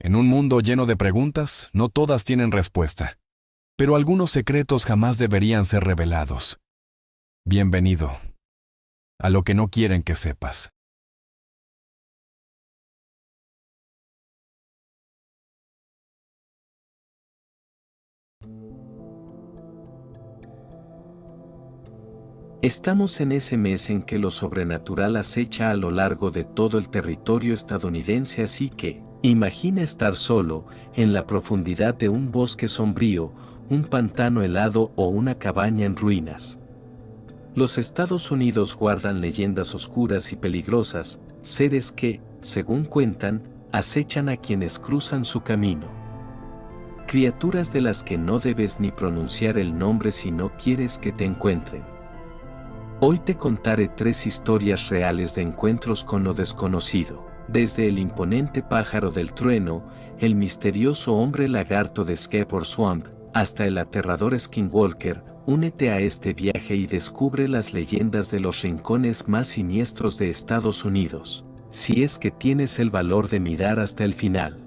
En un mundo lleno de preguntas, no todas tienen respuesta, pero algunos secretos jamás deberían ser revelados. Bienvenido a lo que no quieren que sepas. Estamos en ese mes en que lo sobrenatural acecha a lo largo de todo el territorio estadounidense, así que, imagina estar solo, en la profundidad de un bosque sombrío, un pantano helado o una cabaña en ruinas. Los Estados Unidos guardan leyendas oscuras y peligrosas, seres que, según cuentan, acechan a quienes cruzan su camino. Criaturas de las que no debes ni pronunciar el nombre si no quieres que te encuentren. Hoy te contaré 3 historias reales de encuentros con lo desconocido, desde el imponente pájaro del trueno, el misterioso hombre lagarto de Skipper Swamp, hasta el aterrador Skinwalker. Únete a este viaje y descubre las leyendas de los rincones más siniestros de Estados Unidos, si es que tienes el valor de mirar hasta el final.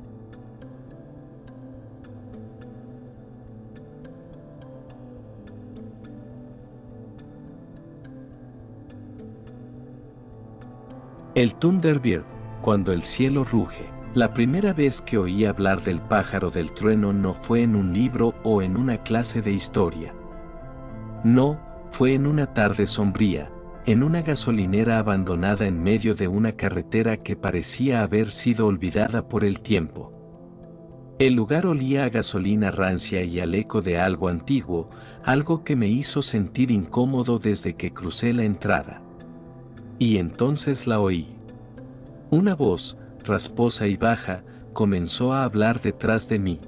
El Thunderbird, cuando el cielo ruge. La primera vez que oí hablar del pájaro del trueno no fue en un libro o en una clase de historia. No, fue en una tarde sombría, en una gasolinera abandonada en medio de una carretera que parecía haber sido olvidada por el tiempo. El lugar olía a gasolina rancia y al eco de algo antiguo, algo que me hizo sentir incómodo desde que crucé la entrada. Y entonces la oí. Una voz, rasposa y baja, comenzó a hablar detrás de mí.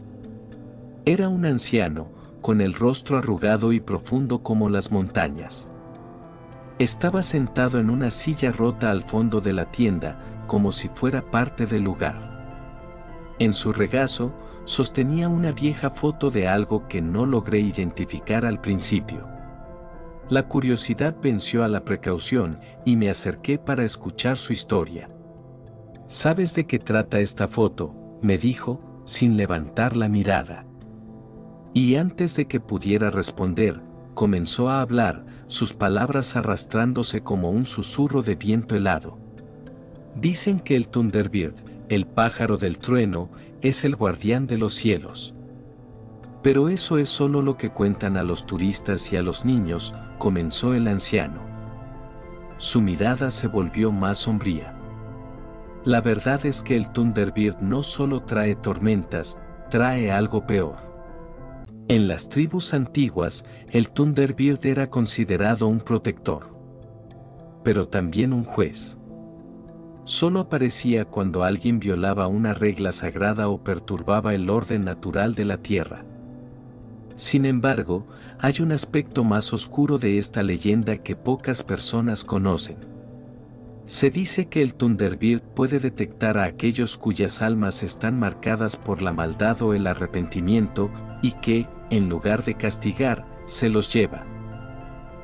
Era un anciano, con el rostro arrugado y profundo como las montañas. Estaba sentado en una silla rota al fondo de la tienda, como si fuera parte del lugar. En su regazo, sostenía una vieja foto de algo que no logré identificar al principio. La curiosidad venció a la precaución y me acerqué para escuchar su historia. ¿Sabes de qué trata esta foto?, me dijo, sin levantar la mirada. Y antes de que pudiera responder, comenzó a hablar, sus palabras arrastrándose como un susurro de viento helado. Dicen que el Thunderbird, el pájaro del trueno, es el guardián de los cielos. Pero eso es solo lo que cuentan a los turistas y a los niños, comenzó el anciano. Su mirada se volvió más sombría. La verdad es que el Thunderbird no solo trae tormentas, trae algo peor. En las tribus antiguas, el Thunderbird era considerado un protector, pero también un juez. Solo aparecía cuando alguien violaba una regla sagrada o perturbaba el orden natural de la tierra. Sin embargo, hay un aspecto más oscuro de esta leyenda que pocas personas conocen. Se dice que el Thunderbird puede detectar a aquellos cuyas almas están marcadas por la maldad o el arrepentimiento, y que, en lugar de castigar, se los lleva.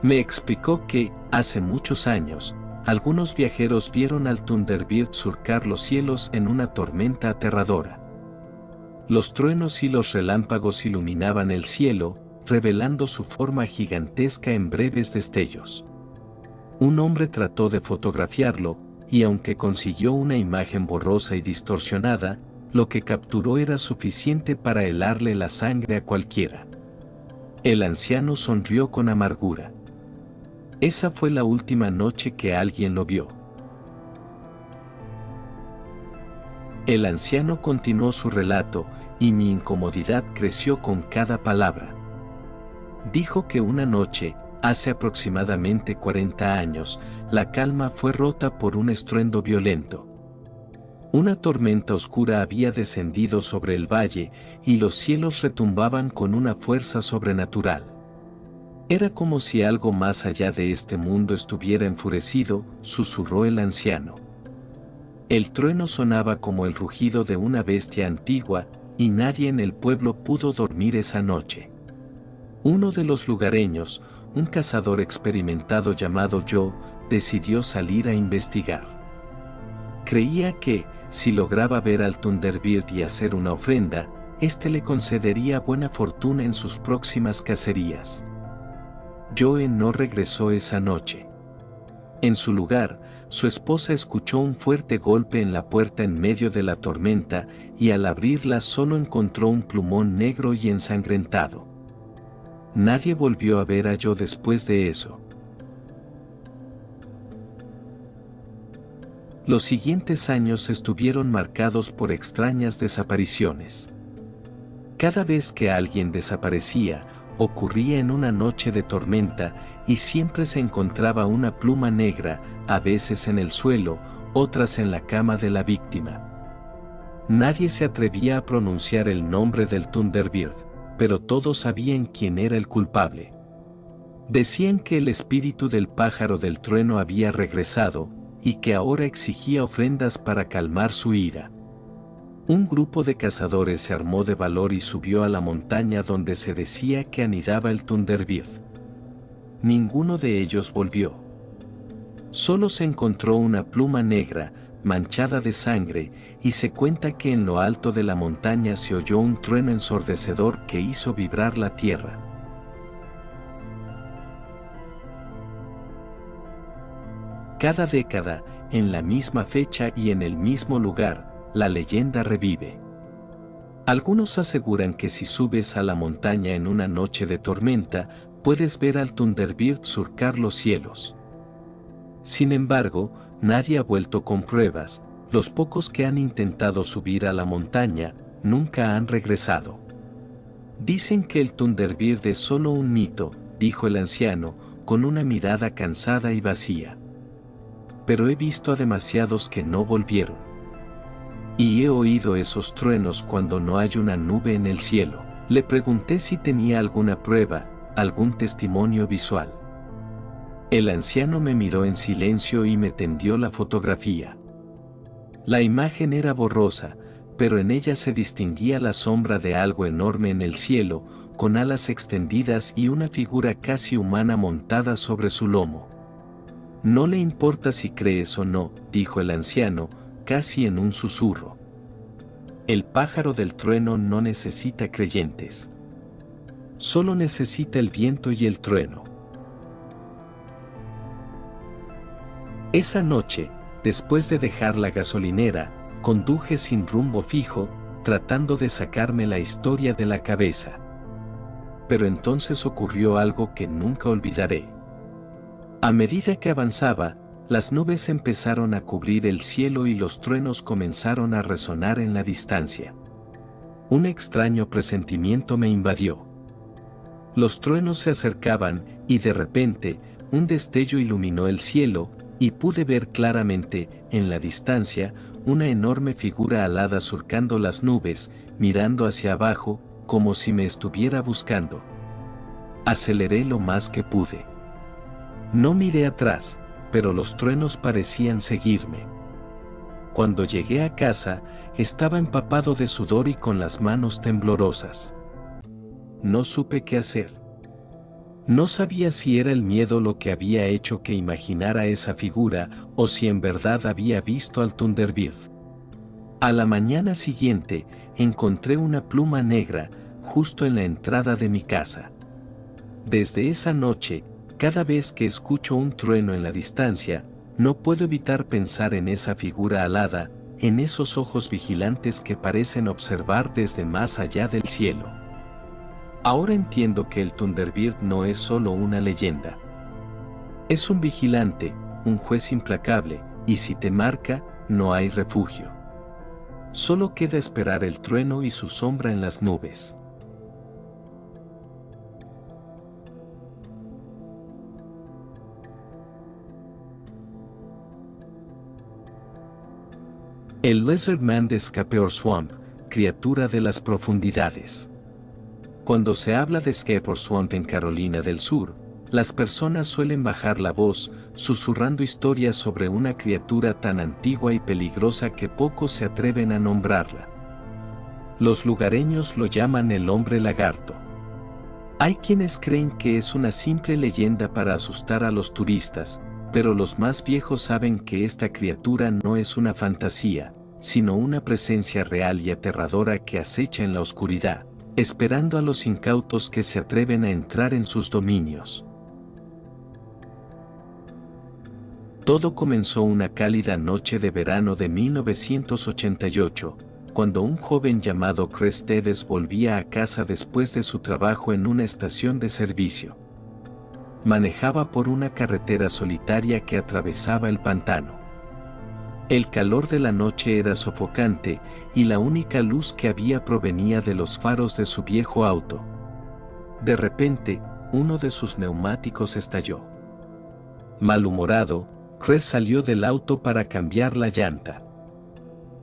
Me explicó que, hace muchos años, algunos viajeros vieron al Thunderbird surcar los cielos en una tormenta aterradora. Los truenos y los relámpagos iluminaban el cielo, revelando su forma gigantesca en breves destellos. Un hombre trató de fotografiarlo, y aunque consiguió una imagen borrosa y distorsionada, lo que capturó era suficiente para helarle la sangre a cualquiera. El anciano sonrió con amargura. Esa fue la última noche que alguien lo vio. El anciano continuó su relato, y mi incomodidad creció con cada palabra. Dijo que una noche, hace aproximadamente 40 años, la calma fue rota por un estruendo violento. Una tormenta oscura había descendido sobre el valle, y los cielos retumbaban con una fuerza sobrenatural. Era como si algo más allá de este mundo estuviera enfurecido, susurró el anciano. El trueno sonaba como el rugido de una bestia antigua, y nadie en el pueblo pudo dormir esa noche. Uno de los lugareños, un cazador experimentado llamado Joe, decidió salir a investigar. Creía que, si lograba ver al Thunderbird y hacer una ofrenda, éste le concedería buena fortuna en sus próximas cacerías. Joe no regresó esa noche. En su lugar, su esposa escuchó un fuerte golpe en la puerta en medio de la tormenta y al abrirla solo encontró un plumón negro y ensangrentado. Nadie volvió a ver a Joe después de eso. Los siguientes años estuvieron marcados por extrañas desapariciones. Cada vez que alguien desaparecía, ocurría en una noche de tormenta y siempre se encontraba una pluma negra, a veces en el suelo, otras en la cama de la víctima. Nadie se atrevía a pronunciar el nombre del Thunderbird, pero todos sabían quién era el culpable. Decían que el espíritu del pájaro del trueno había regresado y que ahora exigía ofrendas para calmar su ira. Un grupo de cazadores se armó de valor y subió a la montaña donde se decía que anidaba el Thunderbird. Ninguno de ellos volvió. Solo se encontró una pluma negra, manchada de sangre, y se cuenta que en lo alto de la montaña se oyó un trueno ensordecedor que hizo vibrar la tierra. Cada década, en la misma fecha y en el mismo lugar, la leyenda revive. Algunos aseguran que si subes a la montaña en una noche de tormenta, puedes ver al Thunderbird surcar los cielos. Sin embargo, nadie ha vuelto con pruebas. Los pocos que han intentado subir a la montaña, nunca han regresado. Dicen que el Thunderbird es solo un mito, dijo el anciano, con una mirada cansada y vacía. Pero he visto a demasiados que no volvieron. Y he oído esos truenos cuando no hay una nube en el cielo. Le pregunté si tenía alguna prueba, algún testimonio visual. El anciano me miró en silencio y me tendió la fotografía. La imagen era borrosa, pero en ella se distinguía la sombra de algo enorme en el cielo, con alas extendidas y una figura casi humana montada sobre su lomo. No le importa si crees o no, dijo el anciano, casi en un susurro. El pájaro del trueno no necesita creyentes. Solo necesita el viento y el trueno. Esa noche, después de dejar la gasolinera, conduje sin rumbo fijo, tratando de sacarme la historia de la cabeza. Pero entonces ocurrió algo que nunca olvidaré. A medida que avanzaba, las nubes empezaron a cubrir el cielo y los truenos comenzaron a resonar en la distancia. Un extraño presentimiento me invadió. Los truenos se acercaban y de repente, un destello iluminó el cielo y pude ver claramente, en la distancia, una enorme figura alada surcando las nubes, mirando hacia abajo, como si me estuviera buscando. Aceleré lo más que pude. No miré atrás, pero los truenos parecían seguirme. Cuando llegué a casa, estaba empapado de sudor y con las manos temblorosas. No supe qué hacer. No sabía si era el miedo lo que había hecho que imaginara esa figura o si en verdad había visto al Thunderbird. A la mañana siguiente, encontré una pluma negra justo en la entrada de mi casa. Desde esa noche, cada vez que escucho un trueno en la distancia, no puedo evitar pensar en esa figura alada, en esos ojos vigilantes que parecen observar desde más allá del cielo. Ahora entiendo que el Thunderbird no es solo una leyenda. Es un vigilante, un juez implacable, y si te marca, no hay refugio. Solo queda esperar el trueno y su sombra en las nubes. El Lizard Man de Scapeor Swamp, criatura de las profundidades. Cuando se habla de Scapeor Swamp en Carolina del Sur, las personas suelen bajar la voz, susurrando historias sobre una criatura tan antigua y peligrosa que pocos se atreven a nombrarla. Los lugareños lo llaman el hombre lagarto. Hay quienes creen que es una simple leyenda para asustar a los turistas, pero los más viejos saben que esta criatura no es una fantasía, sino una presencia real y aterradora que acecha en la oscuridad, esperando a los incautos que se atreven a entrar en sus dominios. Todo comenzó una cálida noche de verano de 1988, cuando un joven llamado Chris Teves volvía a casa después de su trabajo en una estación de servicio. Manejaba por una carretera solitaria que atravesaba el pantano. El calor de la noche era sofocante y la única luz que había provenía de los faros de su viejo auto. De repente, uno de sus neumáticos estalló. Malhumorado, Chris salió del auto para cambiar la llanta.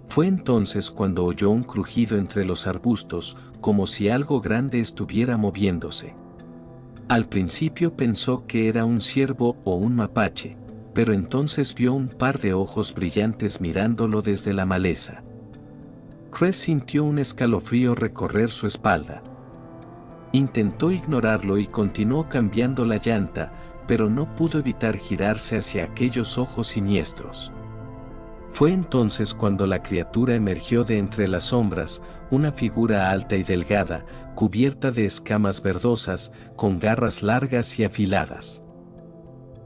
Fue entonces cuando oyó un crujido entre los arbustos, como si algo grande estuviera moviéndose. Al principio pensó que era un ciervo o un mapache, pero entonces vio un par de ojos brillantes mirándolo desde la maleza. Chris sintió un escalofrío recorrer su espalda. Intentó ignorarlo y continuó cambiando la llanta, pero no pudo evitar girarse hacia aquellos ojos siniestros. Fue entonces cuando la criatura emergió de entre las sombras, una figura alta y delgada, cubierta de escamas verdosas, con garras largas y afiladas.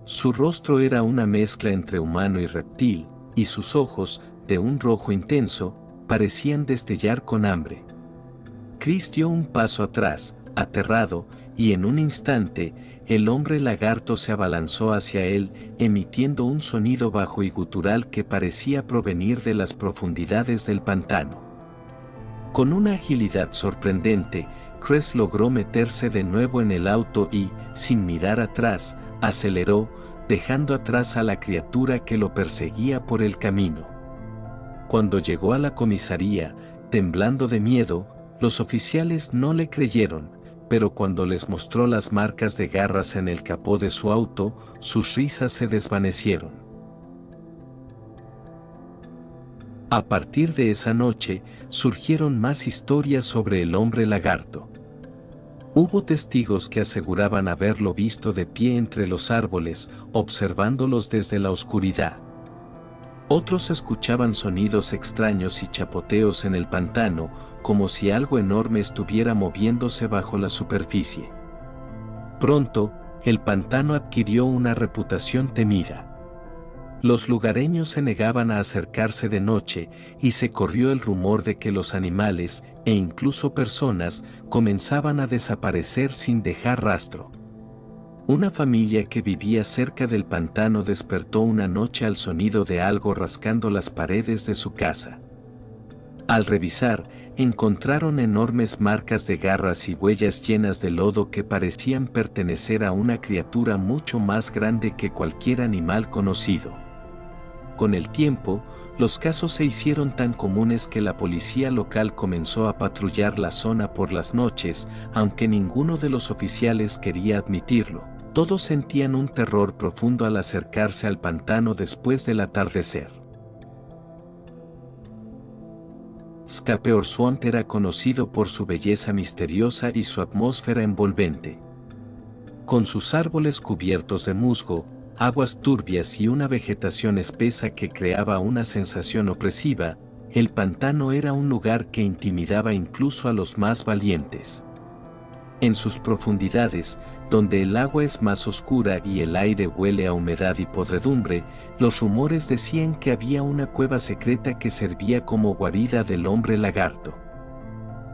Su rostro era una mezcla entre humano y reptil, y sus ojos, de un rojo intenso, parecían destellar con hambre. Chris dio un paso atrás, aterrado, y en un instante, el hombre lagarto se abalanzó hacia él, emitiendo un sonido bajo y gutural que parecía provenir de las profundidades del pantano. Con una agilidad sorprendente, Chris logró meterse de nuevo en el auto y, sin mirar atrás, aceleró, dejando atrás a la criatura que lo perseguía por el camino. Cuando llegó a la comisaría, temblando de miedo, los oficiales no le creyeron, pero cuando les mostró las marcas de garras en el capó de su auto, sus risas se desvanecieron. A partir de esa noche, surgieron más historias sobre el hombre lagarto. Hubo testigos que aseguraban haberlo visto de pie entre los árboles, observándolos desde la oscuridad. Otros escuchaban sonidos extraños y chapoteos en el pantano, como si algo enorme estuviera moviéndose bajo la superficie. Pronto, el pantano adquirió una reputación temida. Los lugareños se negaban a acercarse de noche y se corrió el rumor de que los animales, e incluso personas, comenzaban a desaparecer sin dejar rastro. Una familia que vivía cerca del pantano despertó una noche al sonido de algo rascando las paredes de su casa. Al revisar, encontraron enormes marcas de garras y huellas llenas de lodo que parecían pertenecer a una criatura mucho más grande que cualquier animal conocido. Con el tiempo, los casos se hicieron tan comunes que la policía local comenzó a patrullar la zona por las noches, aunque ninguno de los oficiales quería admitirlo. Todos sentían un terror profundo al acercarse al pantano después del atardecer. Scapeor Swamp era conocido por su belleza misteriosa y su atmósfera envolvente. Con sus árboles cubiertos de musgo, aguas turbias y una vegetación espesa que creaba una sensación opresiva, el pantano era un lugar que intimidaba incluso a los más valientes. En sus profundidades, donde el agua es más oscura y el aire huele a humedad y podredumbre, los rumores decían que había una cueva secreta que servía como guarida del hombre lagarto.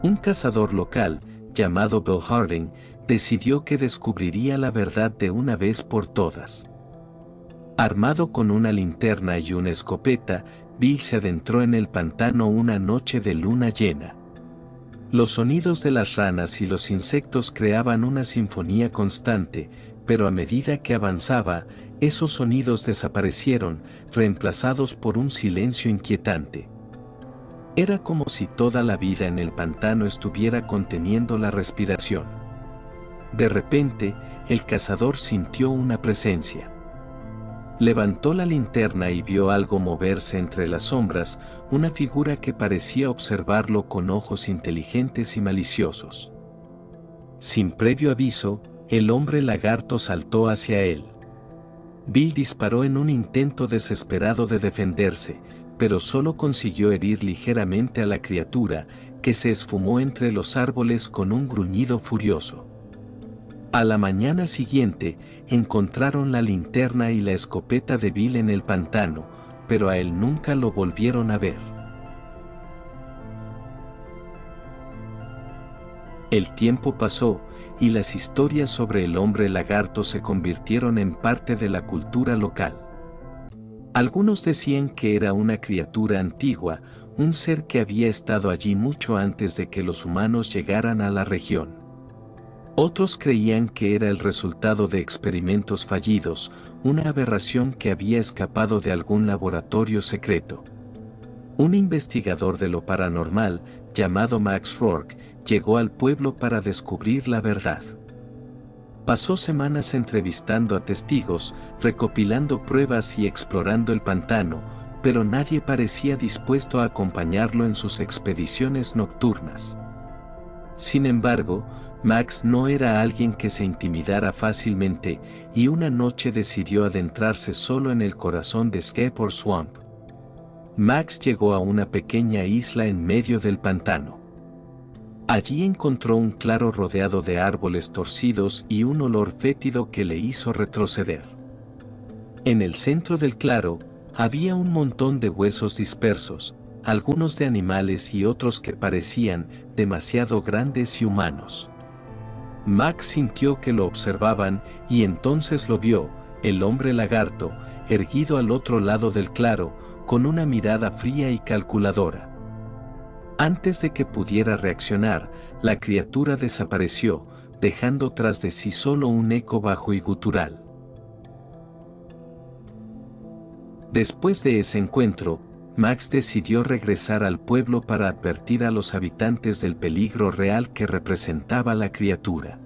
Un cazador local, llamado Bill Harding, decidió que descubriría la verdad de una vez por todas. Armado con una linterna y una escopeta, Bill se adentró en el pantano una noche de luna llena. Los sonidos de las ranas y los insectos creaban una sinfonía constante, pero a medida que avanzaba, esos sonidos desaparecieron, reemplazados por un silencio inquietante. Era como si toda la vida en el pantano estuviera conteniendo la respiración. De repente, el cazador sintió una presencia. Levantó la linterna y vio algo moverse entre las sombras, una figura que parecía observarlo con ojos inteligentes y maliciosos. Sin previo aviso, el hombre lagarto saltó hacia él. Bill disparó en un intento desesperado de defenderse, pero solo consiguió herir ligeramente a la criatura, que se esfumó entre los árboles con un gruñido furioso. A la mañana siguiente, encontraron la linterna y la escopeta de Bill en el pantano, pero a él nunca lo volvieron a ver. El tiempo pasó, y las historias sobre el hombre lagarto se convirtieron en parte de la cultura local. Algunos decían que era una criatura antigua, un ser que había estado allí mucho antes de que los humanos llegaran a la región. Otros creían que era el resultado de experimentos fallidos, una aberración que había escapado de algún laboratorio secreto. Un investigador de lo paranormal, llamado Max Rourke, llegó al pueblo para descubrir la verdad. Pasó semanas entrevistando a testigos, recopilando pruebas y explorando el pantano, pero nadie parecía dispuesto a acompañarlo en sus expediciones nocturnas. Sin embargo, Max no era alguien que se intimidara fácilmente, y una noche decidió adentrarse solo en el corazón de Skipper Swamp. Max llegó a una pequeña isla en medio del pantano. Allí encontró un claro rodeado de árboles torcidos y un olor fétido que le hizo retroceder. En el centro del claro, había un montón de huesos dispersos, algunos de animales y otros que parecían demasiado grandes y humanos. Max sintió que lo observaban y entonces lo vio, el hombre lagarto, erguido al otro lado del claro, con una mirada fría y calculadora. Antes de que pudiera reaccionar, la criatura desapareció, dejando tras de sí solo un eco bajo y gutural. Después de ese encuentro, Max decidió regresar al pueblo para advertir a los habitantes del peligro real que representaba la criatura.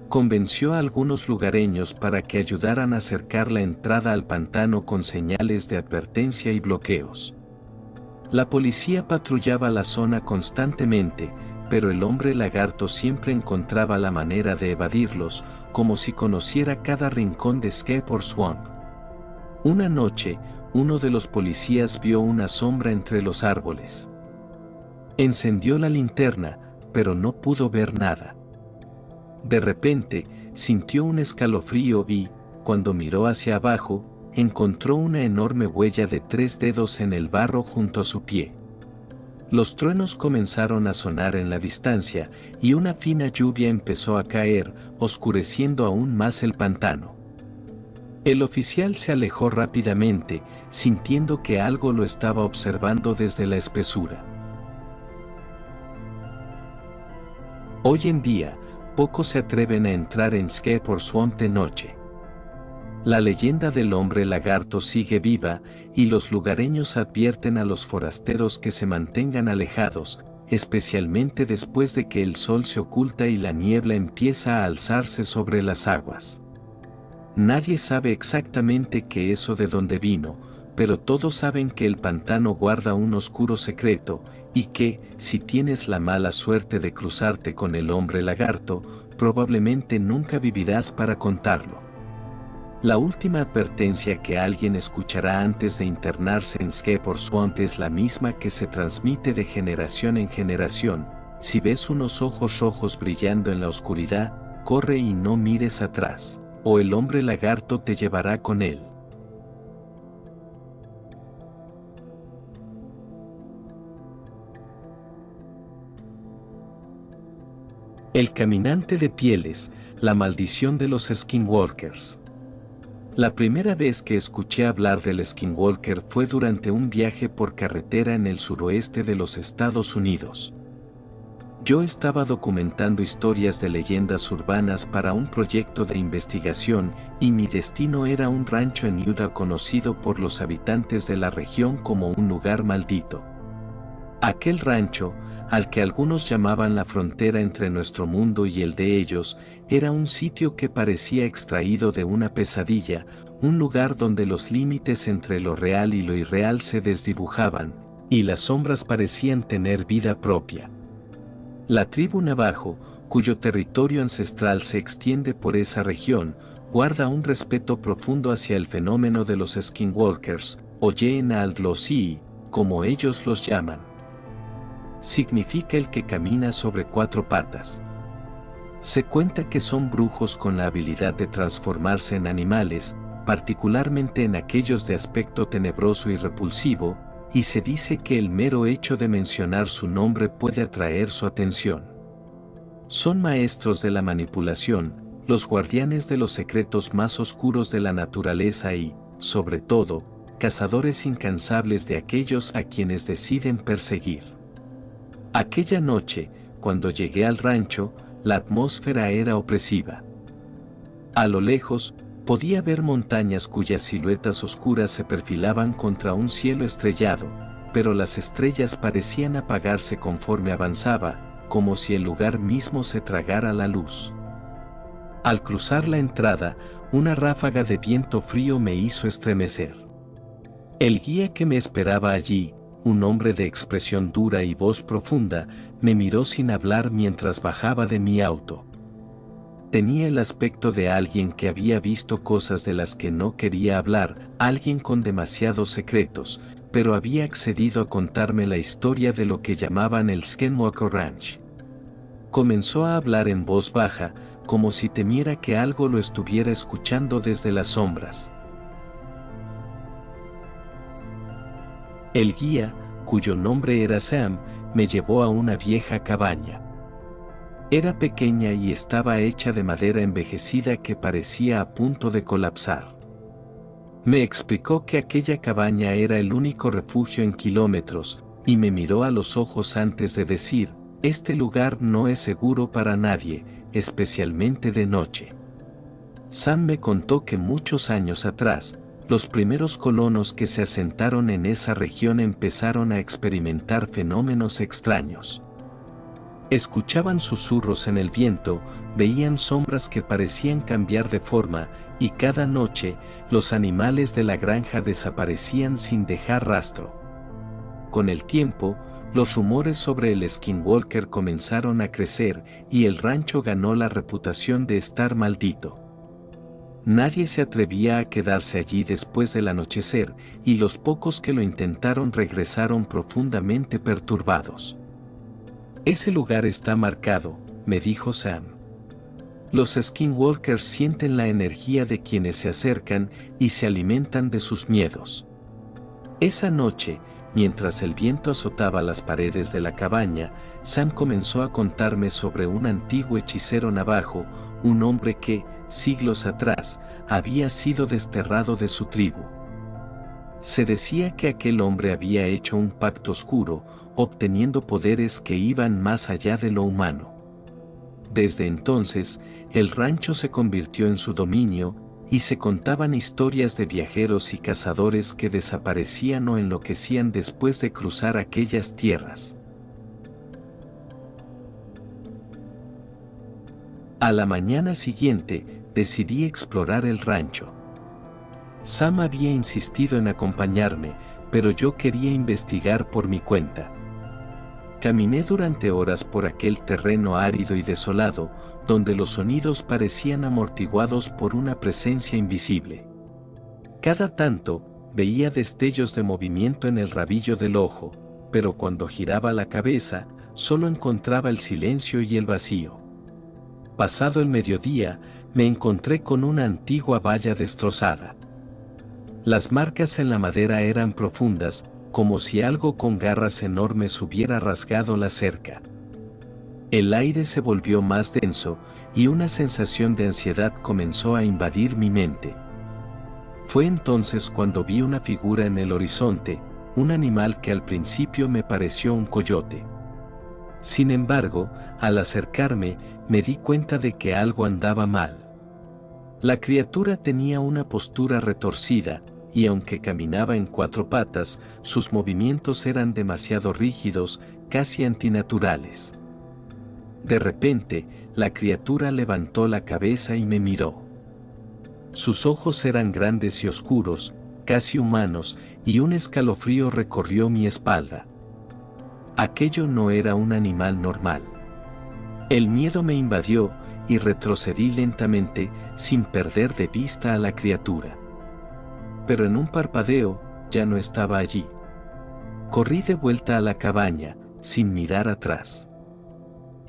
Convenció a algunos lugareños para que ayudaran a cercar la entrada al pantano con señales de advertencia y bloqueos. La policía patrullaba la zona constantemente, pero el hombre lagarto siempre encontraba la manera de evadirlos, como si conociera cada rincón de Skipper Swamp. Una noche, uno de los policías vio una sombra entre los árboles. Encendió la linterna, pero no pudo ver nada. De repente, sintió un escalofrío y, cuando miró hacia abajo, encontró una enorme huella de 3 dedos en el barro junto a su pie. Los truenos comenzaron a sonar en la distancia, y una fina lluvia empezó a caer, oscureciendo aún más el pantano. El oficial se alejó rápidamente, sintiendo que algo lo estaba observando desde la espesura. Hoy en día, pocos se atreven a entrar en Skipper Swamp de noche. La leyenda del hombre lagarto sigue viva, y los lugareños advierten a los forasteros que se mantengan alejados, especialmente después de que el sol se oculta y la niebla empieza a alzarse sobre las aguas. Nadie sabe exactamente qué es o de dónde vino, pero todos saben que el pantano guarda un oscuro secreto, y que, si tienes la mala suerte de cruzarte con el hombre lagarto, probablemente nunca vivirás para contarlo. La última advertencia que alguien escuchará antes de internarse en Skipper Swamp es la misma que se transmite de generación en generación: si ves unos ojos rojos brillando en la oscuridad, corre y no mires atrás, o el hombre lagarto te llevará con él. El caminante de pieles, la maldición de los skinwalkers. La primera vez que escuché hablar del skinwalker fue durante un viaje por carretera en el suroeste de los Estados Unidos. Yo estaba documentando historias de leyendas urbanas para un proyecto de investigación, y mi destino era un rancho en Utah conocido por los habitantes de la región como un lugar maldito. Aquel rancho, al que algunos llamaban la frontera entre nuestro mundo y el de ellos, era un sitio que parecía extraído de una pesadilla, un lugar donde los límites entre lo real y lo irreal se desdibujaban, y las sombras parecían tener vida propia. La tribu Navajo, cuyo territorio ancestral se extiende por esa región, guarda un respeto profundo hacia el fenómeno de los skinwalkers, o Yen al-Dlosi, como ellos los llaman. Significa el que camina sobre 4 patas. Se cuenta que son brujos con la habilidad de transformarse en animales, particularmente en aquellos de aspecto tenebroso y repulsivo, y se dice que el mero hecho de mencionar su nombre puede atraer su atención. Son maestros de la manipulación, los guardianes de los secretos más oscuros de la naturaleza y, sobre todo, cazadores incansables de aquellos a quienes deciden perseguir. Aquella noche, cuando llegué al rancho, la atmósfera era opresiva. A lo lejos, podía ver montañas cuyas siluetas oscuras se perfilaban contra un cielo estrellado, pero las estrellas parecían apagarse conforme avanzaba, como si el lugar mismo se tragara la luz. Al cruzar la entrada, una ráfaga de viento frío me hizo estremecer. El guía que me esperaba allí, un hombre de expresión dura y voz profunda, me miró sin hablar mientras bajaba de mi auto. Tenía el aspecto de alguien que había visto cosas de las que no quería hablar, alguien con demasiados secretos, pero había accedido a contarme la historia de lo que llamaban el Skinwalker Ranch. Comenzó a hablar en voz baja, como si temiera que algo lo estuviera escuchando desde las sombras. El guía, cuyo nombre era Sam, me llevó a una vieja cabaña. Era pequeña y estaba hecha de madera envejecida que parecía a punto de colapsar. Me explicó que aquella cabaña era el único refugio en kilómetros, y me miró a los ojos antes de decir, este lugar no es seguro para nadie, especialmente de noche. Sam me contó que muchos años atrás, los primeros colonos que se asentaron en esa región empezaron a experimentar fenómenos extraños. Escuchaban susurros en el viento, veían sombras que parecían cambiar de forma, y cada noche, los animales de la granja desaparecían sin dejar rastro. Con el tiempo, los rumores sobre el Skinwalker comenzaron a crecer, y el rancho ganó la reputación de estar maldito. Nadie se atrevía a quedarse allí después del anochecer, y los pocos que lo intentaron regresaron profundamente perturbados. Ese lugar está marcado, me dijo Sam. Los Skinwalkers sienten la energía de quienes se acercan y se alimentan de sus miedos. Esa noche, mientras el viento azotaba las paredes de la cabaña, Sam comenzó a contarme sobre un antiguo hechicero navajo, un hombre que, siglos atrás, había sido desterrado de su tribu. Se decía que aquel hombre había hecho un pacto oscuro, obteniendo poderes que iban más allá de lo humano. Desde entonces, el rancho se convirtió en su dominio, y se contaban historias de viajeros y cazadores que desaparecían o enloquecían después de cruzar aquellas tierras. A la mañana siguiente, decidí explorar el rancho. Sam había insistido en acompañarme, pero yo quería investigar por mi cuenta. Caminé durante horas por aquel terreno árido y desolado, donde los sonidos parecían amortiguados por una presencia invisible. Cada tanto, veía destellos de movimiento en el rabillo del ojo, pero cuando giraba la cabeza, solo encontraba el silencio y el vacío. Pasado el mediodía, me encontré con una antigua valla destrozada. Las marcas en la madera eran profundas, como si algo con garras enormes hubiera rasgado la cerca. El aire se volvió más denso, y una sensación de ansiedad comenzó a invadir mi mente. Fue entonces cuando vi una figura en el horizonte, un animal que al principio me pareció un coyote. Sin embargo, al acercarme, me di cuenta de que algo andaba mal. La criatura tenía una postura retorcida, y aunque caminaba en 4 patas, sus movimientos eran demasiado rígidos, casi antinaturales. De repente, la criatura levantó la cabeza y me miró. Sus ojos eran grandes y oscuros, casi humanos, y un escalofrío recorrió mi espalda. Aquello no era un animal normal. El miedo me invadió, y retrocedí lentamente, sin perder de vista a la criatura. Pero en un parpadeo, ya no estaba allí. Corrí de vuelta a la cabaña, sin mirar atrás.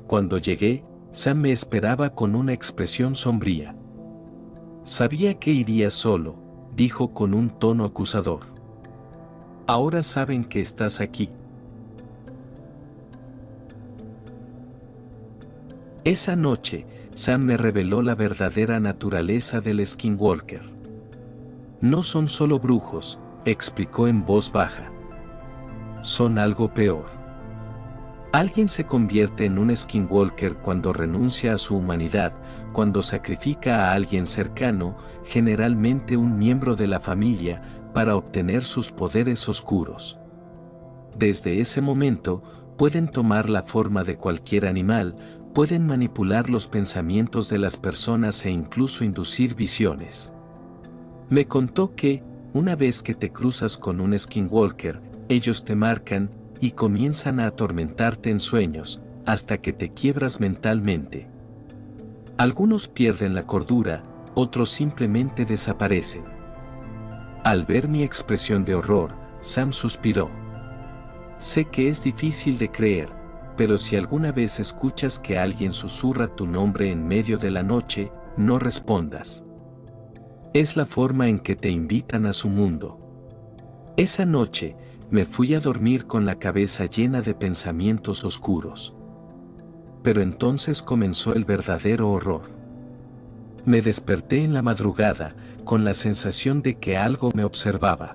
Cuando llegué, Sam me esperaba con una expresión sombría. Sabía que iría solo, dijo con un tono acusador. Ahora saben que estás aquí. Esa noche, Sam me reveló la verdadera naturaleza del Skinwalker. No son solo brujos, explicó en voz baja. Son algo peor. Alguien se convierte en un Skinwalker cuando renuncia a su humanidad, cuando sacrifica a alguien cercano, generalmente un miembro de la familia, para obtener sus poderes oscuros. Desde ese momento, pueden tomar la forma de cualquier animal, pueden manipular los pensamientos de las personas e incluso inducir visiones. Me contó que, una vez que te cruzas con un Skinwalker, ellos te marcan y comienzan a atormentarte en sueños, hasta que te quiebras mentalmente. Algunos pierden la cordura, otros simplemente desaparecen. Al ver mi expresión de horror, Sam suspiró. Sé que es difícil de creer, pero si alguna vez escuchas que alguien susurra tu nombre en medio de la noche, no respondas. Es la forma en que te invitan a su mundo. Esa noche, me fui a dormir con la cabeza llena de pensamientos oscuros. Pero entonces comenzó el verdadero horror. Me desperté en la madrugada, con la sensación de que algo me observaba.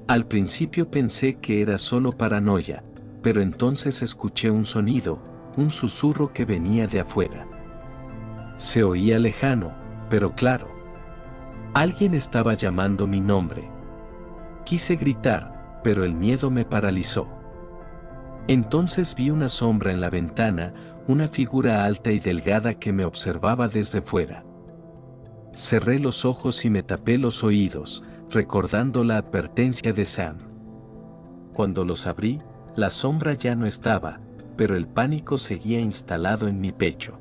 Al principio pensé que era solo paranoia, pero entonces escuché un sonido, un susurro que venía de afuera. Se oía lejano, pero claro. Alguien estaba llamando mi nombre. Quise gritar, pero el miedo me paralizó. Entonces vi una sombra en la ventana, una figura alta y delgada que me observaba desde fuera. Cerré los ojos y me tapé los oídos, recordando la advertencia de Sam. Cuando los abrí, la sombra ya no estaba, pero el pánico seguía instalado en mi pecho.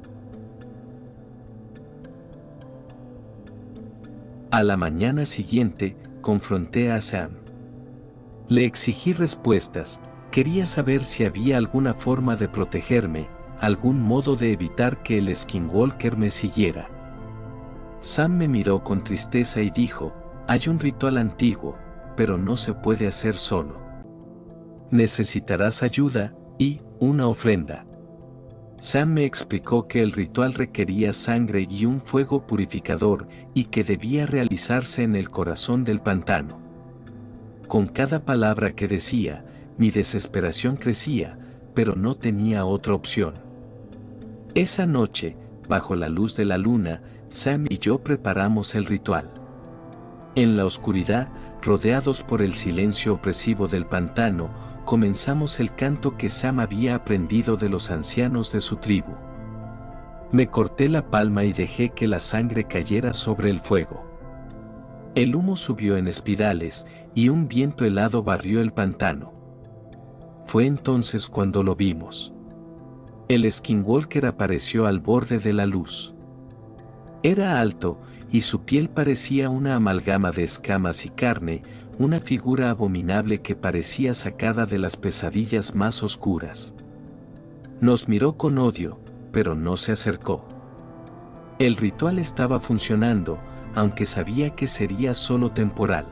A la mañana siguiente, confronté a Sam. Le exigí respuestas, quería saber si había alguna forma de protegerme, algún modo de evitar que el Skinwalker me siguiera. Sam me miró con tristeza y dijo, hay un ritual antiguo, pero no se puede hacer solo. Necesitarás ayuda y una ofrenda. Sam me explicó que el ritual requería sangre y un fuego purificador y que debía realizarse en el corazón del pantano. Con cada palabra que decía, mi desesperación crecía, pero no tenía otra opción. Esa noche, bajo la luz de la luna, Sam y yo preparamos el ritual. En la oscuridad, rodeados por el silencio opresivo del pantano, comenzamos el canto que Sam había aprendido de los ancianos de su tribu. Me corté la palma y dejé que la sangre cayera sobre el fuego. El humo subió en espirales, y un viento helado barrió el pantano. Fue entonces cuando lo vimos. El Skinwalker apareció al borde de la luz. Era alto, y su piel parecía una amalgama de escamas y carne, una figura abominable que parecía sacada de las pesadillas más oscuras. Nos miró con odio, pero no se acercó. El ritual estaba funcionando, aunque sabía que sería solo temporal.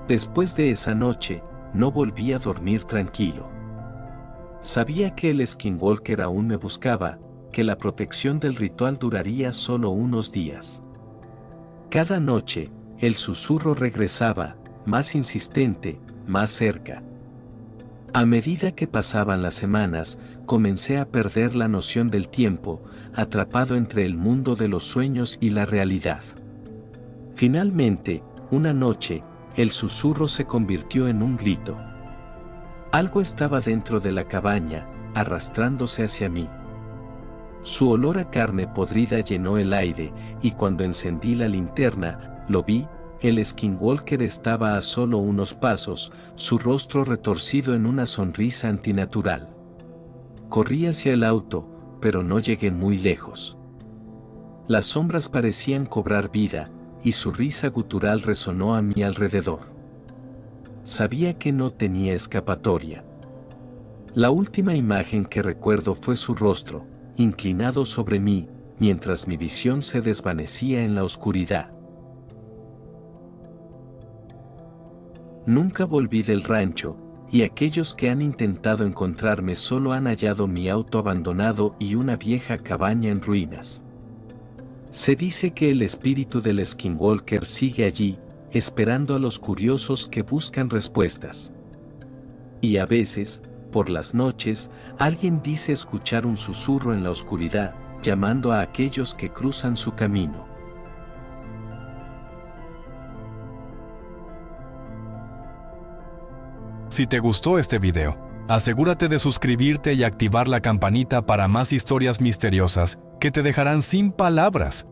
Después de esa noche, no volví a dormir tranquilo. Sabía que el Skinwalker aún me buscaba, que la protección del ritual duraría solo unos días. Cada noche, el susurro regresaba, más insistente, más cerca. A medida que pasaban las semanas, comencé a perder la noción del tiempo, atrapado entre el mundo de los sueños y la realidad. Finalmente, una noche, el susurro se convirtió en un grito. Algo estaba dentro de la cabaña, arrastrándose hacia mí. Su olor a carne podrida llenó el aire, y cuando encendí la linterna, lo vi. El Skinwalker estaba a solo unos pasos, su rostro retorcido en una sonrisa antinatural. Corrí hacia el auto, pero no llegué muy lejos. Las sombras parecían cobrar vida, y su risa gutural resonó a mi alrededor. Sabía que no tenía escapatoria. La última imagen que recuerdo fue su rostro, inclinado sobre mí, mientras mi visión se desvanecía en la oscuridad. Nunca volví del rancho, y aquellos que han intentado encontrarme solo han hallado mi auto abandonado y una vieja cabaña en ruinas. Se dice que el espíritu del Skinwalker sigue allí, esperando a los curiosos que buscan respuestas. Y a veces, por las noches, alguien dice escuchar un susurro en la oscuridad, llamando a aquellos que cruzan su camino. Si te gustó este video, asegúrate de suscribirte y activar la campanita para más historias misteriosas que te dejarán sin palabras.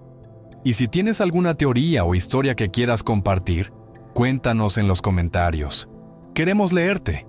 Y si tienes alguna teoría o historia que quieras compartir, cuéntanos en los comentarios. Queremos leerte.